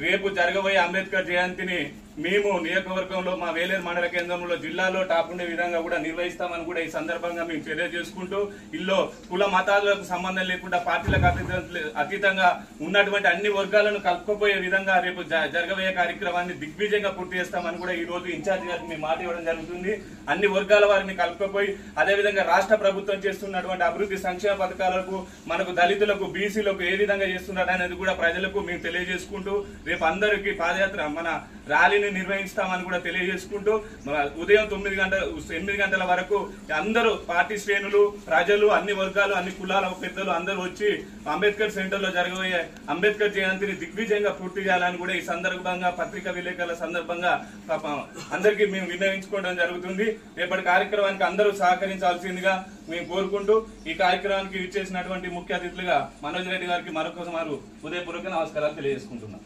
రేపు జరగబోయే అంబేద్కర్ జయంతిని మేము నియోజకవర్గంలో మా వేలేరు మండల కేంద్రంలో జిల్లాలో టాప్ ఉండే విధంగా కూడా నిర్వహిస్తామని కూడా ఈ సందర్భంగా మేము తెలియజేసుకుంటూ ఇల్లో కుల మతాలకు సంబంధం లేకుండా పార్టీలకు అతీతంగా ఉన్నటువంటి అన్ని వర్గాలను కలుపుకోపోయే విధంగా రేపు జరగబోయే కార్యక్రమాన్ని దిగ్విజయంగా పూర్తి చేస్తామని కూడా ఈ రోజు ఇన్ఛార్జి గారికి మేము మాట ఇవ్వడం జరుగుతుంది. అన్ని వర్గాల వారిని కలుపుకోపోయి అదేవిధంగా రాష్ట్ర ప్రభుత్వం చేస్తున్నటువంటి అభివృద్ధి సంక్షేమ పథకాలకు మనకు దళితులకు బీసీలకు ఏ విధంగా చేస్తున్నారు అనేది కూడా ప్రజలకు మేము తెలియజేసుకుంటూ రేపు అందరికీ పాదయాత్ర మన ర్యాలీని నిర్వహిస్తామని కూడా తెలియజేసుకుంటూ ఉదయం 8 గంటల వరకు అందరూ పార్టీ శ్రేణులు ప్రజలు అన్ని వర్గాలు అన్ని కులాల పెద్దలు అందరూ వచ్చి అంబేద్కర్ సెంటర్ లో జరగబోయే అంబేద్కర్ జయంతిని దిగ్విజయంగా పూర్తి చేయాలని కూడా ఈ సందర్భంగా పత్రికా విలేకరుల సందర్భంగా అందరికీ మేము విన్నవించుకోవడం జరుగుతుంది. రేపటి కార్యక్రమానికి అందరూ సహకరించాల్సిందిగా మేము కోరుకుంటూ ఈ కార్యక్రమానికి ఇచ్చేసినటువంటి ముఖ్య అతిథులుగా మనోజ్ రెడ్డి గారికి మరొకసారి హృదయపూర్వక నమస్కారాలు తెలియజేసుకుంటున్నాం.